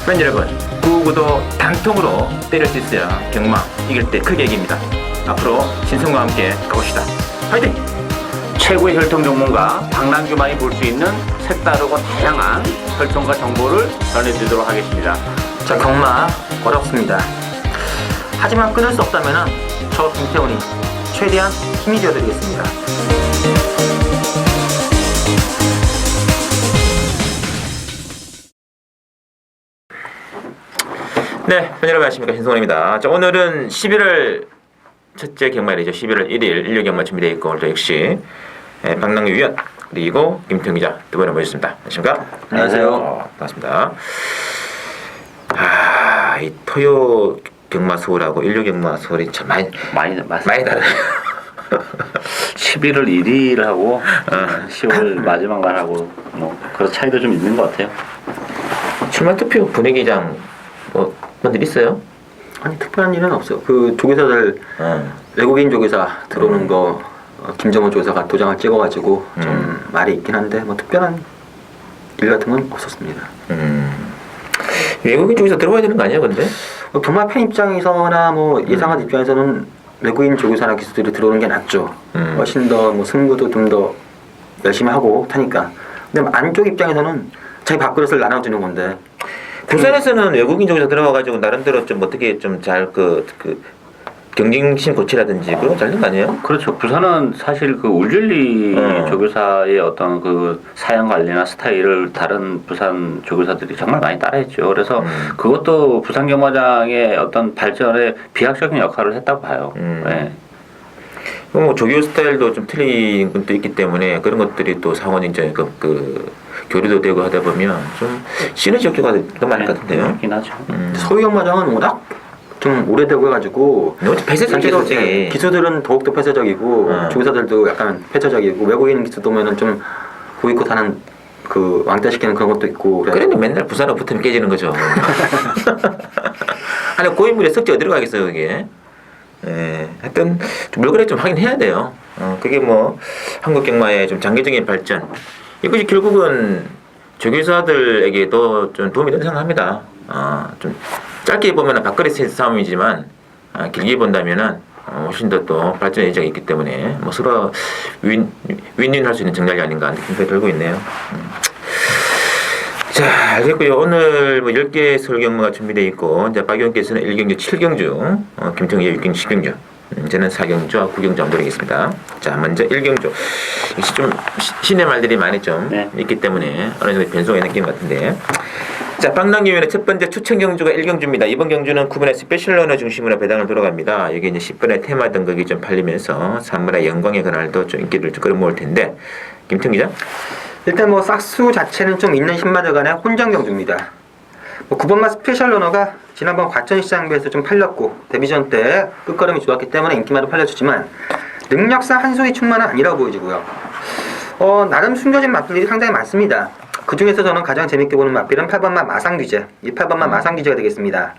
팬 여러분, 9구도 단통으로 때릴 수 있어야 경마 이길 때 크게 이깁니다. 앞으로 신성과 함께 가봅시다. 화이팅! 최고의 혈통 전문가 박남규만이 볼 수 있는 색다르고 다양한 혈통과 정보를 전해드리도록 하겠습니다. 자, 경마 어렵습니다. 하지만 끊을 수 없다면 저 김태훈이 최대한 힘이 되어드리겠습니다. 네, 팬 여러분 안녕하십니까, 신성원입니다. 자, 오늘은 11월 첫째 경마일이죠. 11월 1일 일요 경마 준비되어 있고, 오늘도 역시 박남규 위원 그리고 김태훈 기자 두 분을 모셨습니다. 안녕하십니까? 안녕하세요. 반갑습니다. 이 토요 경마 수월하고 일요 경마 수월이 참 많이 다르네요. 11월 1일하고 10월 마지막 날하고 그런 차이도 좀 있는 것 같아요. 출마 투표 분위기장 뭔일 있어요? 아니 특별한 일은 없어요. 그 조교사들 외국인 조교사 들어오는 거 김정은 조교사가 도장을 찍어가지고 좀 말이 있긴 한데 뭐 특별한 일 같은 건 없었습니다. 외국인 조교사 들어와야 되는 거 아니에요, 근데? 경마 팬 입장에서나 뭐 예상한 입장에서는 외국인 조교사나 기수들이 들어오는 게 낫죠. 훨씬 더 뭐 승부도 좀 더 열심히 하고 타니까. 근데 안쪽 입장에서는 자기 밥그릇을 나눠주는 건데. 부산에서는 외국인 조교사 들어와가지고 나름대로 좀 어떻게 좀 잘 경쟁심 고치라든지 그런 거 잘 된 거 아니에요? 그렇죠. 부산은 사실 그 울줄리 조교사의 어떤 그 사양 관리나 스타일을 다른 부산 조교사들이 정말 많이 따라했죠. 그래서 그것도 부산 경마장의 어떤 발전에 비약적인 역할을 했다고 봐요. 네. 뭐 조교 스타일도 좀 틀린 것도 있기 때문에 그런 것들이 또 상원 이제 교류도 되고 하다 보면 좀 시너지 효과가 더 많을 것 같은데요. 그렇긴 하죠. 서울 경마장은 워낙 좀 오래되고 해가지고 폐쇄적이죠, 솔직히. 기수들은 더욱더 폐쇄적이고 조교사들도 약간 폐쇄적이고 외국인 기수도 오면은 좀 보이콧하는 그 왕따시키는 그런 것도 있고. 그래도 맨날 부산으로 붙으면 깨지는 거죠. 아니 고인물의 석지 어디로 가겠어요, 그게? 하여튼 좀 물건을 좀 하긴 해야 돼요. 그게 뭐 한국 경마의 좀 장기적인 발전, 이것이 결국은 조교사들에게도 좀 도움이 된다고 생각합니다. 좀 짧게 보면은 밥그릇 싸움이지만 길게 본다면은 훨씬 더 또 발전의 여지가 있기 때문에 뭐 서로 윈윈할 수 있는 정략이 아닌가 하는 생각이 들고 있네요. 자, 알겠고요. 오늘 뭐 10개 서울 경마가 준비되어 있고, 이제 박 의원께서는 1경주, 7경주, 김태웅이 6경주, 10경주, 저는 4경주와 9경주 한번 드리겠습니다. 자, 먼저 1경주. 역시 좀 신의 말들이 많이 좀 있기 때문에 어느 정도 변수가 있는 게임 같은데. 자, 박남규 의원의 첫 번째 추천 경주가 1경주입니다. 이번 경주는 9번의 스페셜 러너 중심으로 배당을 돌아갑니다. 여기 이제 10번의 테마 등극이 좀 팔리면서 산물의 영광의 그날도 좀 인기를 좀 끌어모을 텐데, 김태웅 기자? 일단 뭐 싹수 자체는 좀 있는 신마들 간의 혼전 경주입니다. 뭐 9번마 스페셜 러너가 지난번 과천시장배에서 좀 팔렸고 데뷔전 때 끝걸음이 좋았기 때문에 인기마도 팔려주지만 능력상 한 송이 충만은 아니라고 보여지고요. 나름 숨겨진 맛들이 상당히 많습니다. 그 중에서 저는 가장 재밌게 보는 맛필은 8번마 마상규제, 이 8번마 마상규제가 되겠습니다.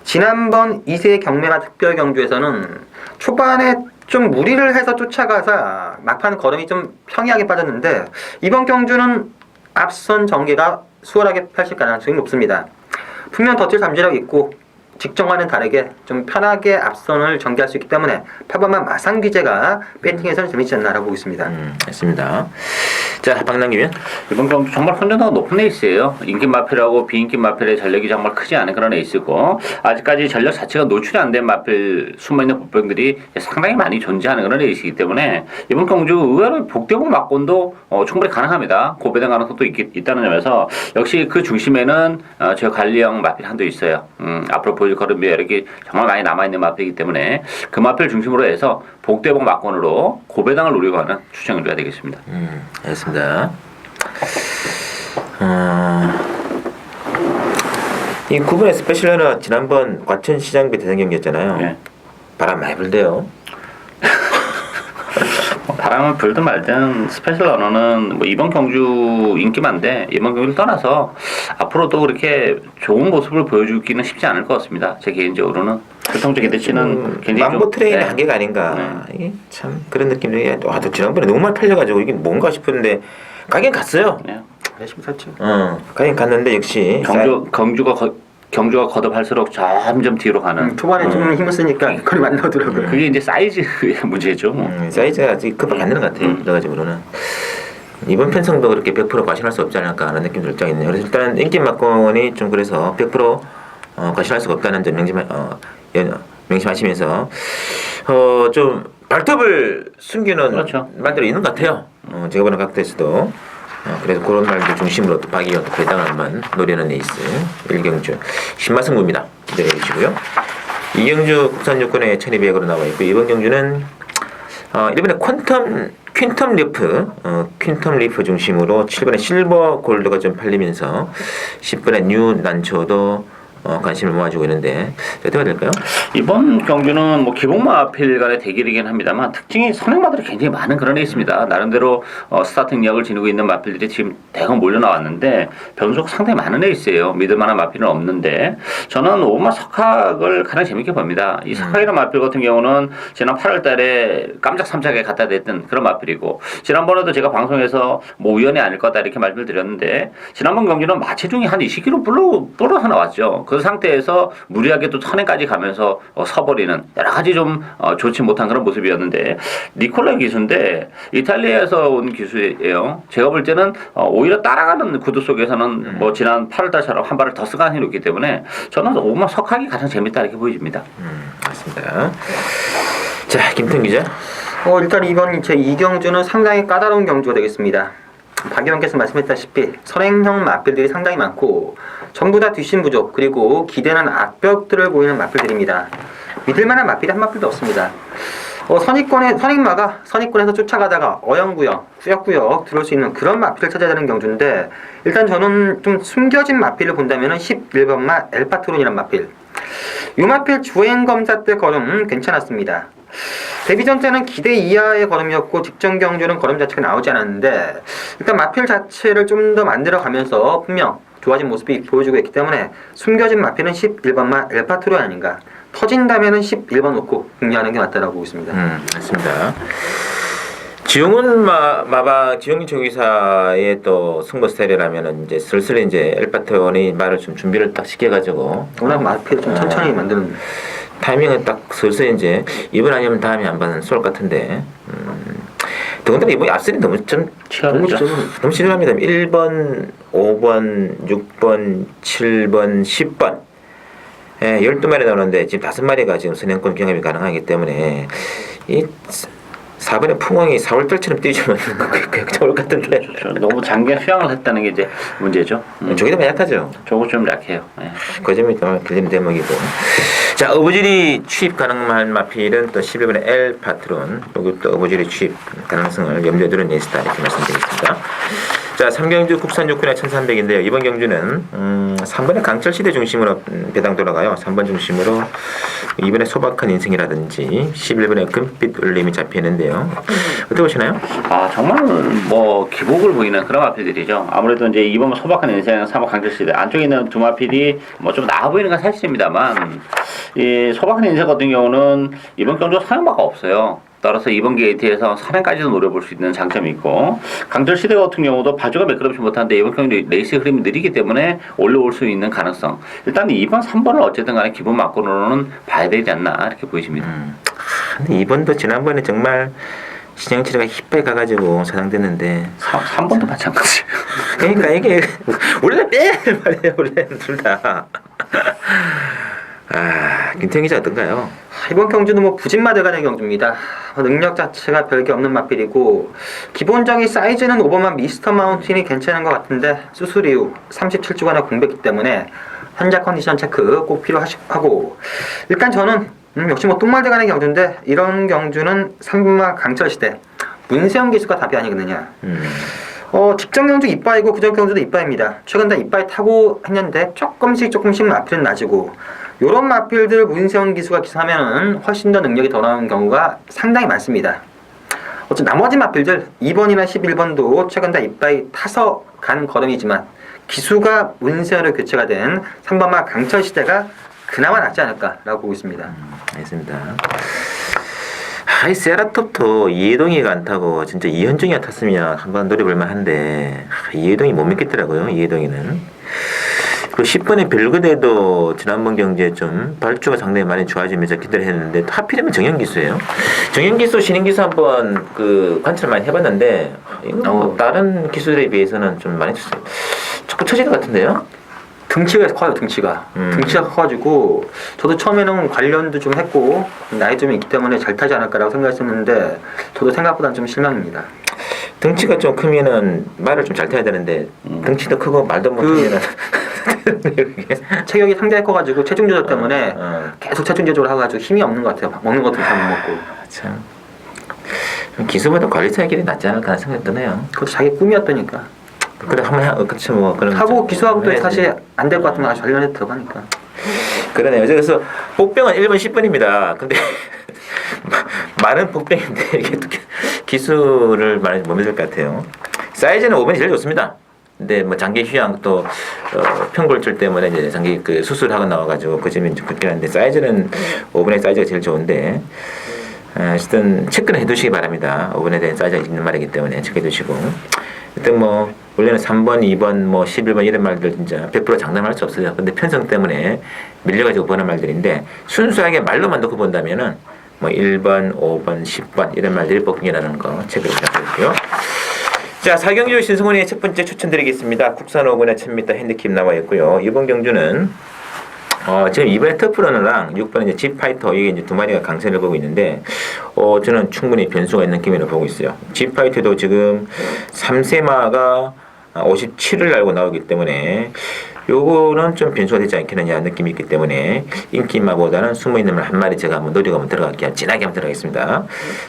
지난번 2세 경매마 특별 경주에서는 초반에 좀 무리를 해서 쫓아가서 막판 걸음이 좀 평이하게 빠졌는데 이번 경주는 앞선 전개가 수월하게 펼칠 가능성이 높습니다. 분명 덧질 잠재력이 있고 직전과는 다르게 좀 편하게 앞선을 전개할 수 있기 때문에 8번만 마상규제가 배팅에서는 재밌지 않나라고 보고 있습니다. 알겠습니다. 자, 박남규 의원. 이번 경주 정말 혼전도가 높은 에이스예요. 인기 마필하고 비인기 마필의 전력이 정말 크지 않은 그런 에이스고, 아직까지 전력 자체가 노출이 안 된 마필 숨어있는 복병들이 상당히 많이 존재하는 그런 에이스이기 때문에 이번 경주 의외로 복대복 막곤도 충분히 가능합니다. 고배당 가능성도 있다는 점에서 역시 그 중심에는 저 관리형 마필 한도 있어요. 앞으로 보여줄 걸음이 이렇게 정말 많이 남아있는 마필이기 때문에 그 마필 중심으로 해서 복대복 막곤으로 고배당을 노리고 하는 추천을 해야 되겠습니다. 알겠습니다. 이 9번의 스페셜러너 지난번 과천시장배 대상 경기였잖아요. 네. 바람 많이 불대요. 바람을 불든 말든 스페셜 러너는 뭐 이번 경주 인기만데 이번 경주를 떠나서 앞으로도 그렇게 좋은 모습을 보여주기는 쉽지 않을 것 같습니다. 제 개인적으로는 교통적 기대치는 굉장히 망보 트레인의 한계가 아닌가. 이게 참 그런 느낌이. 또 지난번에 너무 많이 팔려가지고 이게 뭔가 싶었는데 가긴 갔어요. 열심히 샀죠. 가긴 갔는데 역시 경주가 거듭할수록 점점 뒤로 가는. 초반에 좀 힘을 쓰니까 거리 안 나오더라고요. 그게 이제 사이즈의 문제죠. 뭐. 사이즈가 아직 급하게 안 되는 것 같아요. 여러 가지로는. 이번 편성도 그렇게 100% 과신할 수 없지 않을까 하는 느낌도 일정 있네요. 그래서 일단 인기 막건이 좀 그래서 100% 과신할 수가 없다는 점 명심하시면서 좀 발톱을 숨기는 그렇죠. 말들이 있는 것 같아요. 제가 보는 각도에서도 그래서 그런 말들 중심으로 또 박이현 또 배당을 한번 노리는 에이스 1경주 신마승부입니다. 기대해 주시고요. 이경주 국산 요건에 1200으로 나와 있고 이번 경주는 이번에 퀸텀 리프 중심으로 7번에 실버 골드가 좀 팔리면서 10번에 뉴 난초도 관심을 모아주고 있는데 어떻게 될까요? 이번 경주는 뭐 기복마 앞필 간의 대결이긴 합니다만 특징이 선행마들이 굉장히 많은 그런 애 있습니다. 나름대로 스타팅 역을 지니고 있는 마필들이 지금 대강 몰려 나왔는데 변수가 상당히 많은 애 있어요. 믿을만한 마필은 없는데 저는 오마 석학을 가장 재밌게 봅니다. 이 석학이라는 마필 같은 경우는 지난 8월달에 깜짝삼짝에 갖다 댔던 그런 마필이고 지난번에도 제가 방송에서 뭐 우연이 아닐 거다 이렇게 말씀을 드렸는데 지난번 경주는 마체중이 한 20kg 불어서 나왔죠. 그 상태에서 무리하게 또 선행까지 가면서 서버리는 여러 가지 좀 좋지 못한 그런 모습이었는데 니콜라 기수인데 이탈리아에서 온 기수예요. 제가 볼 때는 오히려 따라가는 구도 속에서는 뭐 지난 8월달처럼 한 발을 더 쓰가 해놓기 때문에 저는 오마 석학이 가장 재밌다 이렇게 보여집니다. 맞습니다. 자, 김태훈 기자. 일단 이번 제 2경주는 상당히 까다로운 경주가 되겠습니다. 박 의원께서 말씀했다시피 선행형 마필들이 상당히 많고 전부 다 뒷심 부족 그리고 기대는 악벽들을 보이는 마필들입니다. 믿을만한 마필이 한 마필도 없습니다. 선입권에서 쫓아가다가 어영구역, 꾸역꾸역 들어올 수 있는 그런 마필을 찾아야 되는 경주인데 일단 저는 좀 숨겨진 마필을 본다면 11번마 엘파트론이란 마필. 이 마필 주행검사 때 걸음 괜찮았습니다. 데뷔전 때는 기대 이하의 걸음이었고 직전 경주는 걸음 자체가 나오지 않았는데 일단 마필 자체를 좀 더 만들어가면서 분명 좋아진 모습이 보여주고 있기 때문에 숨겨진 마필은 11번마 엘파트로 아닌가. 터진다면은 11번 놓고 궁리하는 게 맞다라고 보고 있습니다. 맞습니다. 지용인 조기사의 또 승부 스타일이라면은 이제 슬슬 이제 엘파트론이 말을 좀 준비를 딱 시켜가지고 워낙 마필을 좀 천천히 만드는 타이밍은 딱 슬슬 이제 이번 아니면 다음에 한번 쏠 것 같은데 더군다나 이번에 앞선이 너무 치열하죠. 너무 치열합니다. 1번, 5번, 6번, 7번, 10번 12마리 나오는데 지금 5마리가 지금 선행권 경험이 가능하기 때문에 이 4번의 풍왕이 4월달처럼 뛰어주면 좋을 것 같은데 너무 장기간 휴양을 했다는 게 이제 문제죠. 저게 더 약하죠. 저거 좀 약해요. 네. 그 점이 또 걸리는 대목이고. 자, 어부질이 취입 가능한 마필은 또 11번의 엘 파트론, 여기 또 어부질이 취입 가능성을 염두에 두는 에이스다 이렇게 말씀드리겠습니다. 자, 3경주 국산 요건의 1300인데요. 이번 경주는 3번의 강철시대 중심으로 배당 돌아가요. 3번 중심으로 이번에 소박한 인생이라든지 11번의 금빛 울림이 잡히는데요. 어떻게 보시나요? 정말 뭐 기복을 보이는 그런 마필들이죠. 아무래도 이제 2번 소박한 인생, 3번 강철시대 안쪽에 있는 두 마필이 뭐 좀 나아 보이는 건 사실입니다만 이 소박한 인생 같은 경우는 이번 경주가 사용바가 없어요. 따라서 이번 게이트에서 3행까지도 노려볼 수 있는 장점이 있고 강철시대 같은 경우도 바주가 매끄럽지 못한데 이번 경주 레이스 흐름이 느리기 때문에 올라올 수 있는 가능성 일단 2번, 3번을 어쨌든 간에 기본 막고로는 봐야 되지 않나 이렇게 보여집니다. 근데 2번도 지난번에 정말 신영철이가 힙하게 가가지고 사장됐는데 3번도 마찬가지. 그러니까 이게 원래 빼 말이에요. 원래 둘 다. 김태형 기자 어떤가요? 이번 경주는 뭐 부진마대간의 경주입니다. 능력 자체가 별게 없는 마필이고 기본적인 사이즈는 5번만 미스터 마운틴이 괜찮은 것 같은데 수술 이후 37주간의 공백기 때문에 현재 컨디션 체크 꼭 필요하고 일단 저는 역시 뭐 똥말대간의 경주인데 이런 경주는 3번마 강철시대 문세영 기수가 답이 아니겠느냐. 직전 경주 이빠이고 그전 경주도 이빠입니다. 최근 다 이빠이 타고 했는데 조금씩 마필은 낮이고 요런 마필들 문세영 기수가 기수하면은 훨씬 더 능력이 더 나오는 경우가 상당히 많습니다. 나머지 마필들 2번이나 11번도 최근 다 이빠이 타서 가는 걸음이지만 기수가 문세영으로 교체가 된 3번마 강철시대가 그나마 낫지 않을까라고 보고 있습니다. 알겠습니다. 이 세라톱도 이해동이가 안 타고 진짜 이현중이가 탔으면 한번 노려볼 만한데 이해동이 못 믿겠더라고요. 이해동이는. 그 10번의 별그대도 지난번 경기에 좀 발주가 상당히 많이 좋아지면서 기대를 했는데 하필이면 정현기수예요. 정현기수 신인기수 한번 그 관찰 많이 해봤는데 이거 뭐 다른 기수들에 비해서는 좀 많이 자꾸 처지는 것 같은데요. 등치가 커요, 등치가. 등치가 커가지고, 저도 처음에는 관련도 좀 했고, 나이 좀 있기 때문에 잘 타지 않을까라고 생각했었는데, 저도 생각보다는 좀 실망입니다. 등치가 좀 크면은 말을 좀 잘 타야 되는데 등치도 크고 말도 못하면은 체격이 상당히 커가지고 체중 조절 때문에 계속 체중 조절을 해가지고 힘이 없는 것 같아요. 먹는 것도 잘 못 먹고. 참 기수보다 관리사의 길이 낫지 않을까 하는 생각이 드네요. 그것도 자기 꿈이었다니까. 그래 한번 그렇죠 뭐 그런 하고 기수하고도 해야지. 사실 안 될 것 같으면 아주 관련해 들어가니까. 그러네요. 그래서 복병은 1번 10번입니다. 근데 많은 복병인데 이게 또 기수를 많이 못 믿을 것 같아요. 사이즈는 5번이 제일 좋습니다. 근데 뭐 장기 휴양 또 평골절 때문에 이제 장기 그 수술하고 나와가지고 그 점이 좀 그렇긴 한데 사이즈는 5번의 사이즈가 제일 좋은데 어쨌든 체크는 해두시기 바랍니다. 5번에 대한 사이즈가 있는 말이기 때문에 체크해 두시고 일단 뭐 원래는 3번, 2번, 뭐 11번 이런 말들 진짜 100% 장담할 수 없어요. 근데 편성 때문에 밀려가지고 보는 말들인데 순수하게 말로만 놓고 본다면은 뭐 1번, 5번, 10번 이런 말들이 복귀라는 거 체크를 부탁드릴게요. 자, 4경주 신승훈의 첫 번째 추천드리겠습니다. 국산 5군의 1000m 핸디캡 나와 있고요. 이번 경주는 지금 이번에 터프러너랑 6번에 이제 G파이터 이게 이제 두 마리가 강세를 보고 있는데 저는 충분히 변수가 있는 기미를 보고 있어요. G파이터도 지금 3세마가 57을 알고 나오기 때문에 요거는 좀 변수가 되지 않겠느냐 느낌이 있기 때문에 인기마보다는 숨어있는 말 한 마리 제가 한번 노리고 한번 들어갈게요. 진하게 한번 들어가겠습니다.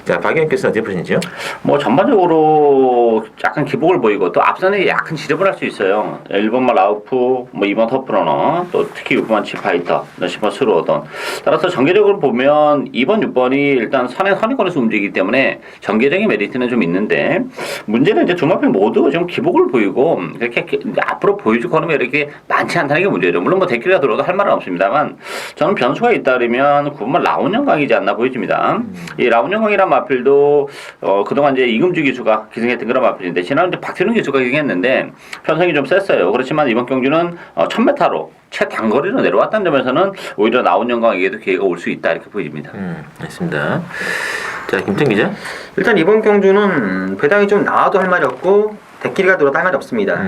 자, 박영께서 어떻게 보시는지요? 뭐 전반적으로 약간 기복을 보이고 또 앞선에 약간 지저분할 수 있어요. 1번만 라우프, 뭐 2번 터프러너, 또 특히 6번 지파이터, 10번 스루어던. 따라서 전개적으로 보면 2번, 6번이 일단 선행권에서 움직이기 때문에 전개적인 메리트는 좀 있는데 문제는 이제 두 마리 모두 좀 기복을 보이고 그렇게 앞으로 보여줄 걸음이 이렇게 많지 않다는 게 문제죠. 물론 뭐 데킬리가 들어도 할 말은 없습니다만 저는 변수가 있다면 9번만 라운영광이지 않나 보여집니다. 이 라운영광이란 마필도 그동안 이제 이금주 기수가 기승했던 그런 마필인데 지난주 박태룡 기수가 기승했는데 편성이 좀 셌어요. 그렇지만 이번 경주는 1000m로 최단거리로 내려왔다는 점에서는 오히려 라운영광에게도 기회가 올 수 있다 이렇게 보입니다. 알겠습니다. 자, 김태 기자. 일단 이번 경주는 배당이 좀 나와도 할 말이 없고 데킬리가 들어도 할 말이 없습니다.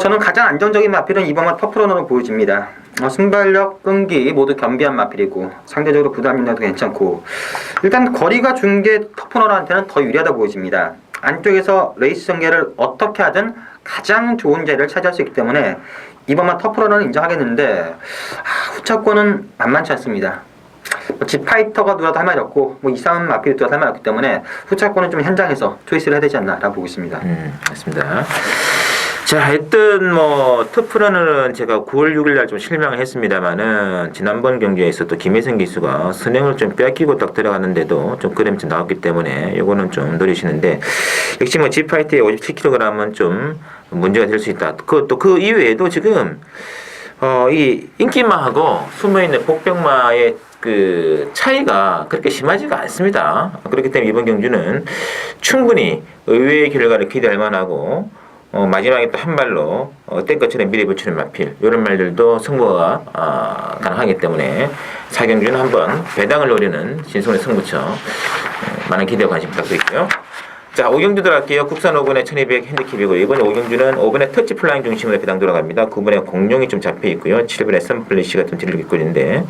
저는 가장 안정적인 마필은 2번만 터프러너로 보여집니다. 순발력, 끈기 모두 겸비한 마필이고 상대적으로 부담감도 괜찮고 일단 거리가 준 게 터프러너한테는 더 유리하다 보여집니다. 안쪽에서 레이스 전개를 어떻게 하든 가장 좋은 자리를 차지할 수 있기 때문에 2번만 터프러너는 인정하겠는데 후차권은 만만치 않습니다. 지파이터가 들어도 할 말이 없고 뭐 이상한 마필이 들어도 할 말이 없기 때문에 후차권은 좀 현장에서 초이스를 해야 되지 않나라고 보고 있습니다. 알겠습니다. 자, 하여튼 뭐 터프러너는 제가 9월 6일 날 좀 실망을 했습니다만은 지난번 경기에서 또 김혜성 기수가 선행을 좀 뺏기고 딱 들어갔는데도 좀 그램 좀 나왔기 때문에 요거는 좀 노리시는데 역시 뭐 G파이트의 57kg은 좀 문제가 될 수 있다. 그 이외에도 지금 이 인기마하고 숨어있는 복병마의 그 차이가 그렇게 심하지가 않습니다. 그렇기 때문에 이번 경주는 충분히 의외의 결과를 기대할 만하고 마지막에 또 한 발로 땡것처럼 밀어붙이는 마필 이런 말들도 승부가 가능하기 때문에 4경주는 한번 배당을 노리는 신승훈의 승부처 많은 기대와 관심 부탁드릴게요. 자, 5경주 들어갈게요. 국산 5번에 1200 핸디캡이고 이번에 5경주는 5번에 터치 플라잉 중심으로 배당 돌아갑니다. 9번에 공룡이 좀 잡혀 있고요. 7번에 썬플래시가 좀 뒤를 잇고 있는데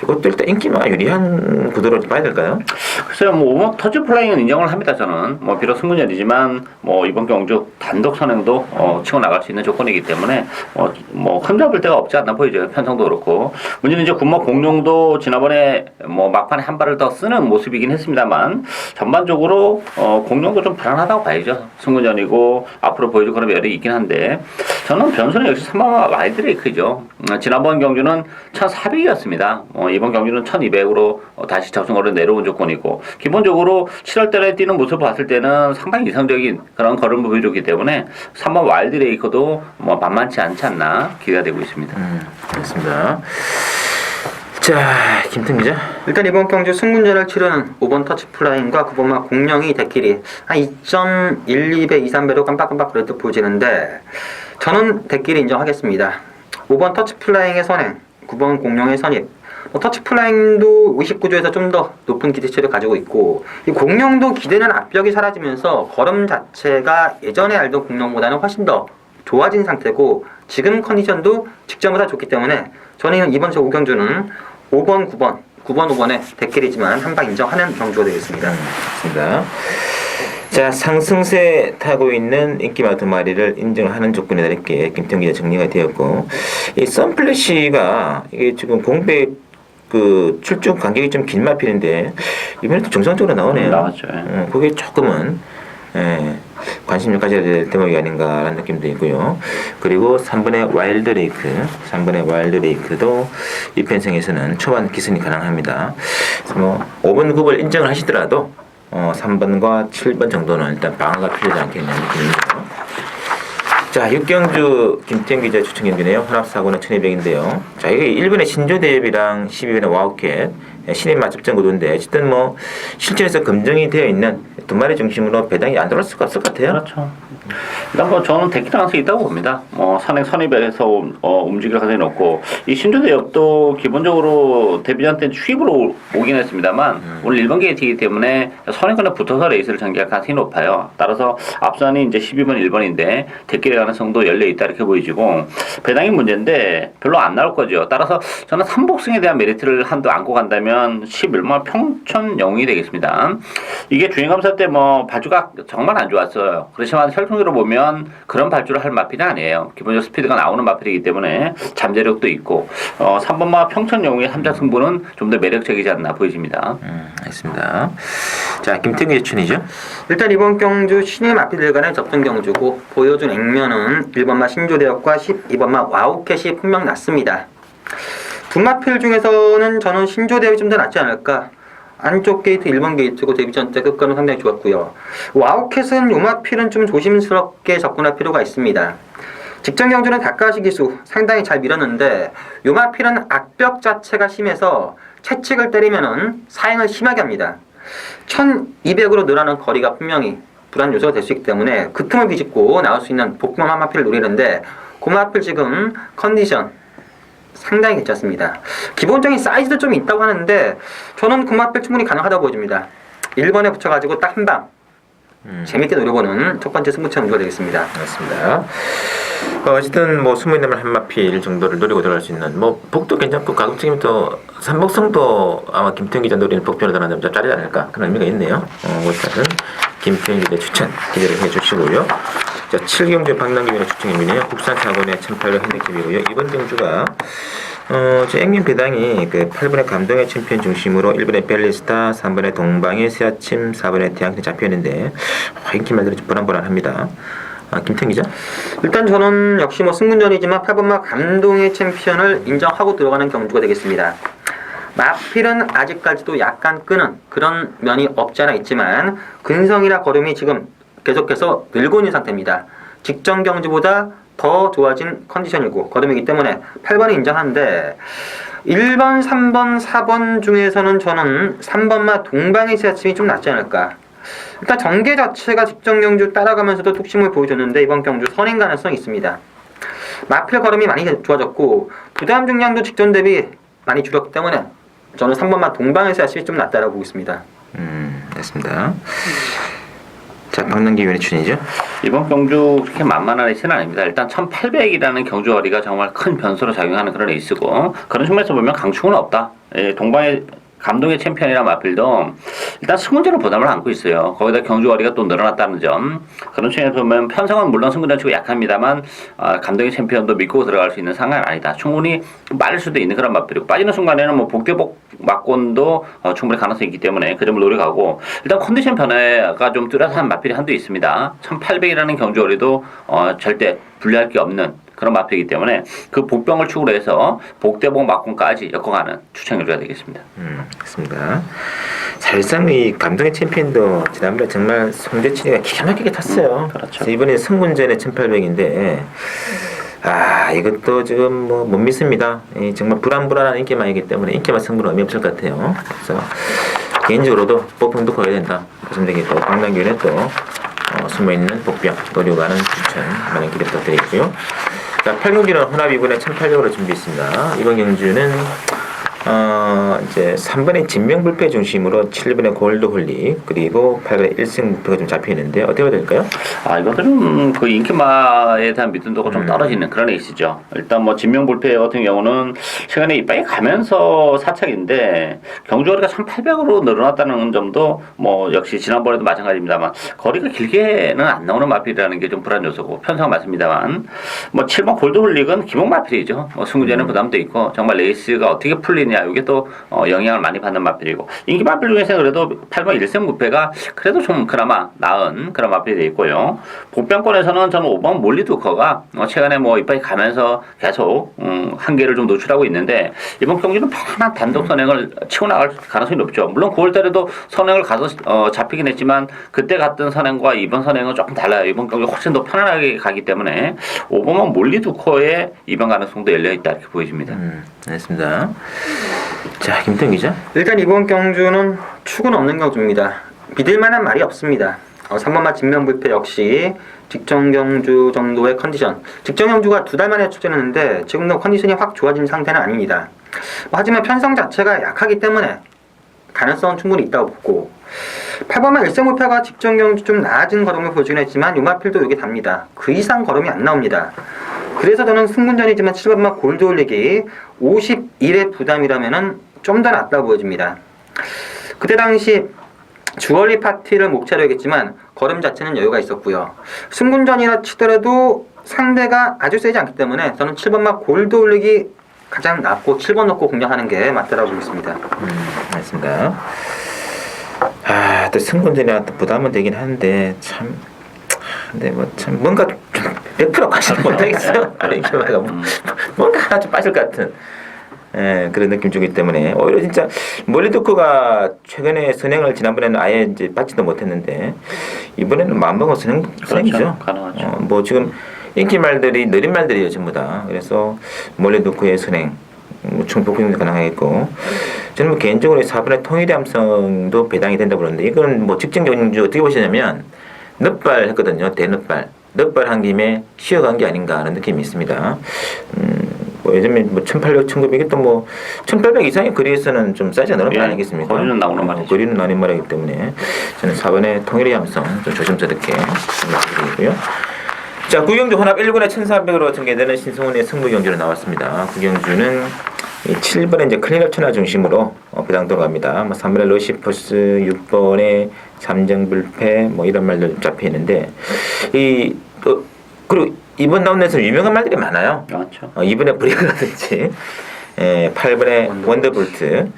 이것도 일단 인기마가 유리한 구도로 봐야 될까요? 글쎄요, 뭐 5번 터치 플라잉은 인정을 합니다. 저는 뭐 비록 승부전이지만 뭐 이번 경주 단독 선행도 치고 나갈 수 있는 조건이기 때문에 뭐 흠잡을 데가 없지 않나 보이죠. 편성도 그렇고 문제는 이제 군마 공룡도 지난번에 뭐 막판에 한 발을 더 쓰는 모습이긴 했습니다만 전반적으로 공룡도 좀 불안하다고 봐야죠. 승부전이고 앞으로 보여줄 그런 면이 있긴 한데 저는 변수는 역시 3번 와이드레이크죠. 지난번 경주는 1400이었습니다. 이번 경주는 1200으로 다시 접승으로 내려온 조건이고 기본적으로 7월달에 뛰는 모습을 봤을 때는 상당히 이상적인 그런 걸음을 보여줬기 때문에 3번 와일드레이커도 뭐 만만치 않지 않나 기대가 되고 있습니다. 그렇습니다. 자, 김태 기자. 일단 이번 경주 승문제를 치르는 5번 터치플라잉과 9번마 공룡이 대끼리 한 2.12배, 2.3배로 깜빡깜빡 그래도 보여지는데 저는 대끼리 인정하겠습니다. 5번 터치플라잉의 선행, 9번 공룡의 선입. 터치플라잉도 의식 구조에서 좀 더 높은 기대치를 가지고 있고 이 공룡도 기대는 앞벽이 사라지면서 걸음 자체가 예전에 알던 공룡보다는 훨씬 더 좋아진 상태고 지금 컨디션도 직전보다 좋기 때문에 저는 이번 주 5경주는 5번, 9번, 5번에 대결이지만 한방 인정하는 경주가 되겠습니다. 맞습니다. 자, 상승세 타고 있는 인기마 두 마리를 인정하는 조건에 이렇게 김태형 기자 정리가 되었고, 이 선플래시가 이게 지금 공백 그 출중 간격이 좀 긴 마필인데 이번에 또 정상적으로 나오네요. 나왔죠. 그게 조금은 관심을 가져야 될 대목이 아닌가라는 느낌도 있고요. 그리고 3번의 와일드 레이크도 이 편성에서는 초반 기승이 가능합니다. 그래서 뭐 5번, 9번 인정을 하시더라도 3번과 7번 정도는 일단 방어가 필요하지 않겠냐는 느낌입니다. 자, 6경주 김태형 기자 추천 경기네요. 혼합사고는 1200인데요. 자, 이게 1번의 신조대협이랑 12번의 와우캣 신인 맞chấp 전 구도인데 어쨌든 뭐 실전에서 검증이 되어 있는 두 마리 중심으로 배당이 안 들어올 수가 없을 것 같아요. 그렇죠. 일단 뭐 저는 대기 가능성이 있다고 봅니다. 선행 선입에서 움직일 가능성이 높고 이 신조대역도 기본적으로 데뷔전 때 추입으로 오긴 했습니다만 오늘 1번 게이트이기 때문에 선행권에 붙어서 레이스를 전개할 가능성이 높아요. 따라서 앞선이 이제 12번 1번인데 대끼리 가능성도 열려 있다 이렇게 보이지고 배당이 문제인데 별로 안 나올 거죠. 따라서 저는 3복승에 대한 메리트를 한도 안고 간다면 11번 평촌 영웅이 되겠습니다. 이게 주행감사 때 뭐 발주가 정말 안 좋았어요. 그렇지만 혈통으로 보면 그런 발주를 할 마필이 아니에요. 기본적으로 스피드가 나오는 마필이기 때문에 잠재력도 있고 3번마 평촌 영웅의 3자 승부는 좀 더 매력적이지 않나 보여집니다. 알겠습니다. 자, 김태균 예춘이죠. 일단 이번 경주 신인 마필들 간의 접전 경주고 보여준 액면은 1번마 신조대역과 12번마 와우캣이 분명 났습니다. 두 마필 중에서는 저는 신조대역이 좀 더 낫지 않을까. 안쪽 게이트 1번 게이트고 데뷔전 때 끝가는 상당히 좋았고요. 와우캣은 요 마필은 좀 조심스럽게 접근할 필요가 있습니다. 직전 경주는 다카시 기수 상당히 잘 밀었는데 요 마필은 악벽 자체가 심해서 채찍을 때리면은 사행을 심하게 합니다. 1200으로 늘어나는 거리가 분명히 불안 요소가 될 수 있기 때문에 그 틈을 비집고 나올 수 있는 복범한 마필을 노리는데 그 마필 지금 컨디션 상당히 괜찮습니다. 기본적인 사이즈도 좀 있다고 하는데 저는 그 마필 충분히 가능하다고 보여집니다. 1번에 붙여가지고 딱 한 방 재밌게 노려보는 첫 번째 승부처 경주가 되겠습니다. 맞습니다. 어쨌든 뭐 20남 한 마필 정도를 노리고 들어갈 수 있는 뭐 복도 괜찮고 가급적이면 또 삼복성도 아마 김태형 기자 노리는 복변을 달아내면 좀 짜리지 않을까 그런 의미가 있네요. 일단은 김태형 기자 추천 기대를 해주시고요. 자, 7경주 박남기의 추천입니다. 국산차고의 1800 핸디캡이고요. 이번 경주가 액면 배당이 그 8번의 감동의 챔피언 중심으로 1번의 벨리스타, 3번의 동방의 새아침, 4번의 태양이 잡혀있는데 인기 말대로 좀 불안불안합니다. 김태형 기자? 일단 저는 역시 뭐 승문전이지만 8번마 감동의 챔피언을 인정하고 들어가는 경주가 되겠습니다. 마필은 아직까지도 약간 끄는 그런 면이 없지 않아 있지만 근성이나 걸음이 지금 계속해서 늘고 있는 상태입니다. 직전 경주보다 더 좋아진 컨디션이고 걸음이기 때문에 8번을 인정하는데 1번, 3번, 4번 중에서는 저는 3번마 동방의 새아침이 좀 낫지 않을까. 일단 전개 자체가 직전 경주 따라가면서도 뚝심을 보여줬는데 이번 경주 선행 가능성이 있습니다. 마필 걸음이 많이 좋아졌고 부담 중량도 직전 대비 많이 줄었기 때문에 저는 3번마 동방의 새아침이 좀 낫다라고 보고 있습니다. 됐습니다. 자, 박남기 위원의 춘이죠. 이번 경주 그렇게 만만한 레이스는 아닙니다. 일단 1800이라는 경주 거리가 정말 큰 변수로 작용하는 그런 레이스고 그런 측면에서 보면 강충은 없다. 동방의 감동의 챔피언이란 마필도 일단 승문제로 부담을 안고 있어요. 거기다 경주 거리가 또 늘어났다는 점. 그런 측면에서 보면 편성은 물론 승문전 치고 약합니다만 감동의 챔피언도 믿고 들어갈 수 있는 상황은 아니다. 충분히 말릴 수도 있는 그런 마필이고 빠지는 순간에는 뭐 복대복 막곤도 충분히 가능성이 있기 때문에 그 점을 노려가고 일단 컨디션 변화가 좀 뚜렷한 마필이 한두 있습니다. 1800이라는 경주 거리도 절대 분리할 게 없는 그런 마필이기 때문에 그 복병을 축으로 해서 복대복 막공까지 엮어가는 추천 경주가 되겠습니다. 그렇습니다. 사실상 이 감동의 챔피언도 지난번에 정말 송대친이가 기가 막히게 탔어요. 그렇죠. 그래서 이번에 승문전의 1800인데 이것도 지금 뭐 못 믿습니다. 정말 불안불안한 인기만이기 때문에 인기만 승부는 의미 없을 것 같아요. 그래서 개인적으로도 보풍도 거야 된다. 말씀드리겠고 강남균에 또 숨어있는 복병 노려가는 추천 많은 기대 부탁드리고요. 자, 8경주는 혼합 2분에 1800으로 준비했습니다. 이번 경주는 이제 3번의 진명불패 중심으로 7번의 골드홀리 그리고 8번의 1승 목표가 좀 잡혀 있는데 어떻게 해야 될까요? 이것들은 그 인기마에 대한 믿음도가 좀 떨어지는 그런 에이스죠. 일단 뭐 진명불패 같은 경우는 최근에 이빨이 가면서 사착인데 경주거리가 1800으로 늘어났다는 점도 뭐 역시 지난번에도 마찬가지입니다만 거리가 길게는 안 나오는 마필이라는 게 좀 불안 요소고 편성은 맞습니다만 뭐 7번 골드홀릭은 기본 마필이죠. 뭐 승부제는 부담도 있고 정말 레이스가 어떻게 풀리냐 이게 또 영향을 많이 받는 마필이고 인기 마필 중에서는 그래도 8번 1승 무패가 그래도 좀 그나마 나은 그런 마필이 되어 있고요. 복병권에서는 저는 5번 몰리두커가 최근에 뭐 이빨이 가면서 계속 한계를 좀 노출하고 있는데 이번 경기는 편안한 단독 선행을 치고 나갈 가능성이 높죠. 물론 9월달에도 선행을 가서 잡히긴 했지만 그때 갔던 선행과 이번 선행은 조금 달라요. 이번 경기 훨씬 더 편안하게 가기 때문에 5번은 몰리두커의 이번 가능성도 열려있다 이렇게 보여집니다. 알겠습니다. 자, 김태형 기자. 일단 이번 경주는 축은 없는 경주입니다. 믿을만한 말이 없습니다. 3번마 진명불패 역시 직전 경주 정도의 컨디션. 직전 경주가 2달 만에 출전했는데 지금도 컨디션이 확 좋아진 상태는 아닙니다. 하지만 편성 자체가 약하기 때문에 가능성은 충분히 있다고 보고 8번마 일생불패가 직전 경주 좀 나아진 걸음을 보여주긴 했지만 요마필도 여기 답니다. 그 이상 걸음이 안 나옵니다. 그래서 저는 승분전이지만 7번마 골드올릭이 51의 부담이라면은 좀 더 낫다고 보여집니다. 그때 당시 주얼리 파티를 목차려야겠지만 걸음 자체는 여유가 있었고요. 승분전이라 치더라도 상대가 아주 세지 않기 때문에 저는 7번마 골드올릭이 가장 낫고 7번 넣고 공략하는 게 맞다라고 보겠습니다. 알겠습니다. 또 승분전이라 또 부담은 되긴 하는데 참 근데 뭐 참 뭔가 좀 100% 가지는 못하겠어요. 이렇게 말하면 뭔가 하나 좀 빠질 것 같은 그런 느낌 주기 때문에 오히려 진짜 몰리두커가 최근에 선행을 지난번에는 아예 이제 받지도 못했는데 이번에는 마음먹은 선행이죠. 가능하죠. 뭐 지금 인기 말들이 느린 말들이에요 전부 다. 그래서 몰리두커의 선행 충분히 가능하겠고 저는 뭐 개인적으로 4번의 통일의 함성도 배당이 된다고 그러는데 이건 뭐 직전 경주 어떻게 보시냐면 넉발 했거든요. 대넉발. 넉발 김에 쉬어간 게 아닌가 하는 느낌이 있습니다. 뭐 요즘에 뭐 1800, 1900이 또 뭐 1800 이상의 거리에서는 좀 싸지 않는 말 아니겠습니까? 거리는 나오는 말이죠. 거리는 나오는 말이기 때문에 저는 4번의 통일의 함성 좀 조심스럽게 말씀드리고요. 자, 구경주 혼합 1군에 1400으로 전개되는 신성훈의 승부 경주로 나왔습니다. 구경주는 7번에 이제 클린업 천하 중심으로 배당 들어갑니다. 뭐 3번에 러시포스, 6번에 삼정불패 뭐 이런 말들 잡혀 있는데 그리고 이번 나온 데서 유명한 말들이 많아요. 그렇죠. 2번에 브레이크라든지 8번에 원더볼트.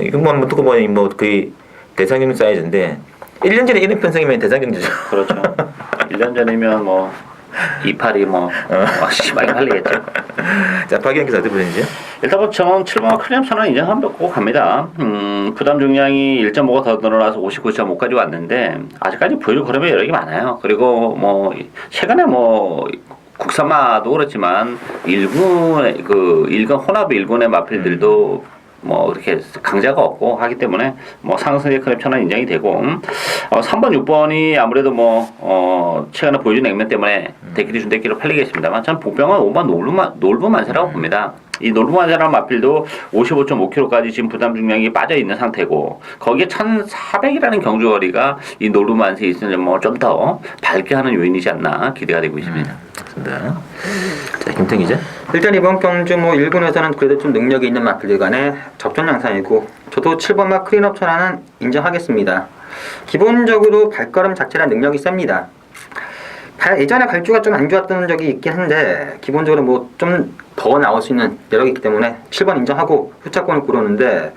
이거 뭐 듣고 보니 뭐 거의 대상경주 사이즈인데 1년 전에 이런 편성이면 대상경주죠. 그렇죠. 1년 전이면 뭐 이파리 심하게 팔리겠죠. 자, 박영기사 어떻게 보시죠? 일단 뭐 저는 7번 클리엄 선언 인정하면 꼭 갑니다. 부담 중량이 1.5가 더 늘어나서 59.5까지 왔는데 아직까지 보여줄 걸음이 여러 개 많아요. 그리고 뭐 최근에 뭐 국산마도 그렇지만 일군 혼합 일군의 마필들도 뭐 그렇게 강자가 없고 하기 때문에 뭐 상승의 클랩 천원 인정이 되고 3번 6번이 아무래도 뭐 최근에 보여준 액면 때문에 대끼리 준 대끼로 팔리겠습니다만 저는 복병은 5번 놀부만세라고 봅니다. 이 놀부만세라는 마필도 55.5kg까지 지금 부담 중량이 빠져 있는 상태고 거기에 1400이라는 경주거리가 이 놀부만세 있으면 뭐 좀 더 밝게 하는 요인이지 않나 기대가 되고 있습니다. 좋습니다. 자, 김태기 기자. 일단 이번 경주 뭐 1군에서는 그래도 좀 능력이 있는 마필들 간의 접전 양상이고 저도 7번마 클린업 천하는 인정하겠습니다. 기본적으로 발걸음 자체란 능력이 셉니다. 예전에 발주가 좀 안 좋았던 적이 있긴 한데 기본적으로 뭐 좀 더 나올 수 있는 여력이 있기 때문에 7번 인정하고 후차권을 고르는데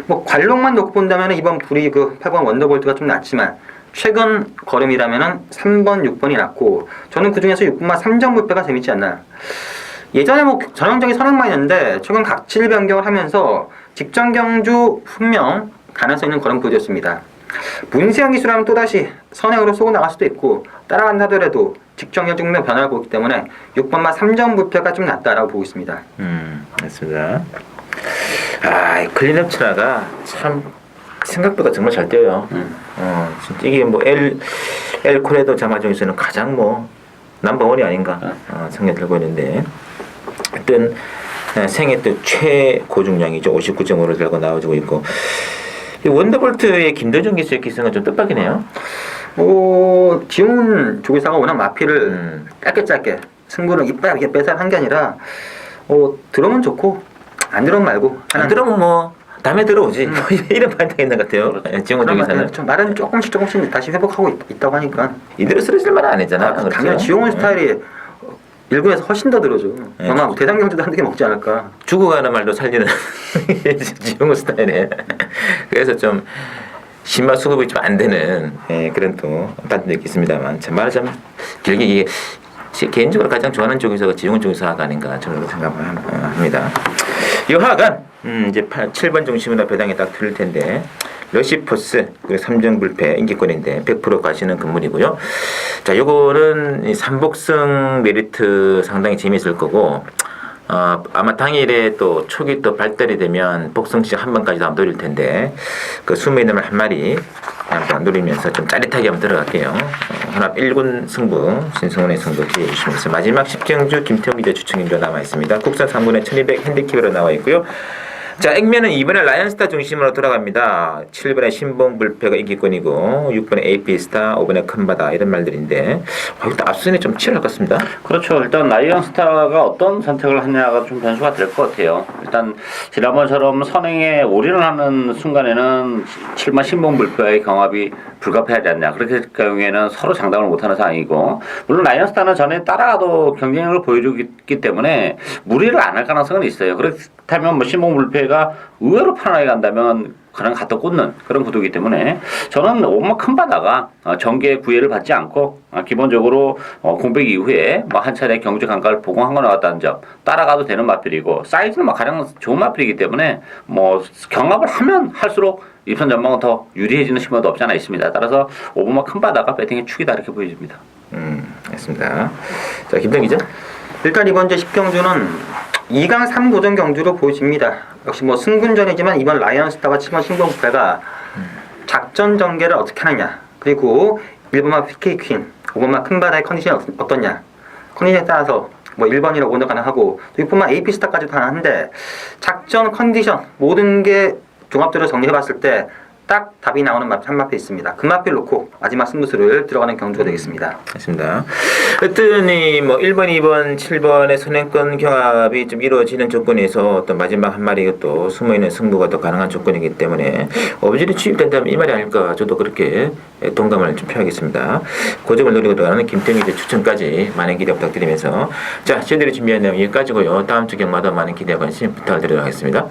뭐 관록만 놓고 본다면 이번 브리그 8번 원더볼트가 좀 낫지만 최근 걸음이라면은 3번, 6번이 낫고 저는 그 중에서 6번마 3정불패가 재밌지 않나. 예전에 뭐 전형적인 선행만 있는데 최근 각질 변경을 하면서 직전 경주 분명 가능성 있는 걸음 보여줬습니다. 문세영 기술하면 또다시 선행으로 쏘고 나갈 수도 있고 따라간다 하더라도 직전경 중면 변화를 보기 때문에 6번마 3점 불패가 좀 낫다라고 보고 있습니다. 맞습니다. 이 클린업 친화가 참 생각보다 정말 잘 뛰어요. 진짜 이게 뭐 L 코레도 자마 중에서는 가장 뭐 넘버원이 아닌가 생각이 들고 있는데, 하여튼 생애 또 최고중량이죠. 59.5를 들고 나와주고 있고, 이 원더볼트의 김도준 기수의 기승은 좀 뜻밖이네요. 지훈 조교사가 워낙 마피를 짧게 승부를 이쁘게 빼서 한 게 아니라 들어오면 좋고 안 들어오면 말고 안 들어오면 뭐 다음에 들어오지 이런 판단이 있는 것 같아요. 지훈 조교사는 말은 조금씩 다시 회복하고 있다고 하니까 이대로 쓰러질 말은 아니잖아. 그렇죠? 당연히 지용훈 스타일이 1군에서 훨씬 더 들어줘. 아마 대상 경주도 한두 개 먹지 않을까. 죽어가는 말도 살리는 지용훈 스타일에 그래서 좀 신마 수급이 좀 안 되는 그런 또 판단도 있겠습니다만, 참 말을 참 길게 이게 개인적으로 가장 좋아하는 조교사가 지용훈 조교사가 아닌가 저는 생각합니다. 여하간 이제 7번 중심으로 배당이 딱 들을 텐데, 러시포스 그리고 3점 불패 인기권인데 100% 가시는 건물이고요. 자, 요거는 이 삼복승 메리트 상당히 재미있을 거고, 아마 당일에 또 촉이 또 발달이 되면 복성식 한 번까지도 안 노릴 텐데, 그 수메이너를 한 마리 한번 노리면서 좀 짜릿하게 한번 들어갈게요. 혼합 1군 승부, 신승훈의 승부 기대해 주시면서 마지막 10경주 김태형 기자 추천인도 남아 있습니다. 국산 3군에 1200 핸디캡으로 나와 있고요. 자, 액면은 2번에 라이언스타 중심으로 돌아갑니다. 7번에 신봉불패가 인기권이고, 6번에 AP스타, 5번에 큰바다 이런 말들인데, 일단 앞선에 좀 치열할 것 같습니다. 그렇죠. 일단 라이언스타가 어떤 선택을 하냐가 좀 변수가 될 것 같아요. 일단 지난번처럼 선행에 올인을 하는 순간에는 7번 신봉불패의 경합이 불가피하지 않냐. 그렇게 될 경우에는 서로 장담을 못하는 상황이고, 물론 라이언스타는 전에 따라가도 경쟁력을 보여주기 때문에 무리를 안 할 가능성은 있어요. 그렇다면 뭐 신봉불패가 의외로 편하게 간다면 그냥 갖다 꽂는 그런 구도이기 때문에, 저는 5번 큰바다가 정계 구애를 받지 않고 기본적으로 공백 이후에 뭐 한 차례 경주 감가를 보강하고 나왔다는 점, 따라가도 되는 마필이고 사이즈는 뭐 가장 좋은 마필이기 때문에 뭐 경합을 하면 할수록 입선 전망은 더 유리해지는 신호도 없지 않아 있습니다. 따라서 5번마 큰바다가 배팅의 축이다 이렇게 보여집니다. 알겠습니다. 자, 김정 기자. 일단 이번 주 10경주는 2강 3고전 경주로 보여집니다. 역시 뭐 승군전이지만 이번 라이언스타와 7번 신봉불패가 작전 전개를 어떻게 하느냐, 그리고 1번마 PK 퀸, 5번마 큰바다의 컨디션이 어떠냐, 컨디션에 따라서 뭐 1번이라고 오늘 가능하고, 6번마 AP스타까지도 가능한데, 작전 컨디션 모든 게 종합적으로 정리해봤을 때 딱 답이 나오는 마필 한 마필 있습니다. 그 마필 놓고 마지막 승부수를 들어가는 경주가 되겠습니다. 맞습니다. 하여튼 뭐 1번, 2번, 7번의 선행권 경합이 좀 이루어지는 조건에서 또 마지막 한 마리가 또 숨어있는 승부가 또 가능한 조건이기 때문에 어부질이 취입된다면 이 말이 아닐까, 저도 그렇게 동감을 좀 표하겠습니다. 고점을 노리고 들어가는 김태형 기자 추천까지 많은 기대 부탁드리면서, 자, 저희들이 준비한 내용 여기까지고요. 다음 주 경마도 많은 기대와 관심 부탁드리도록 하겠습니다.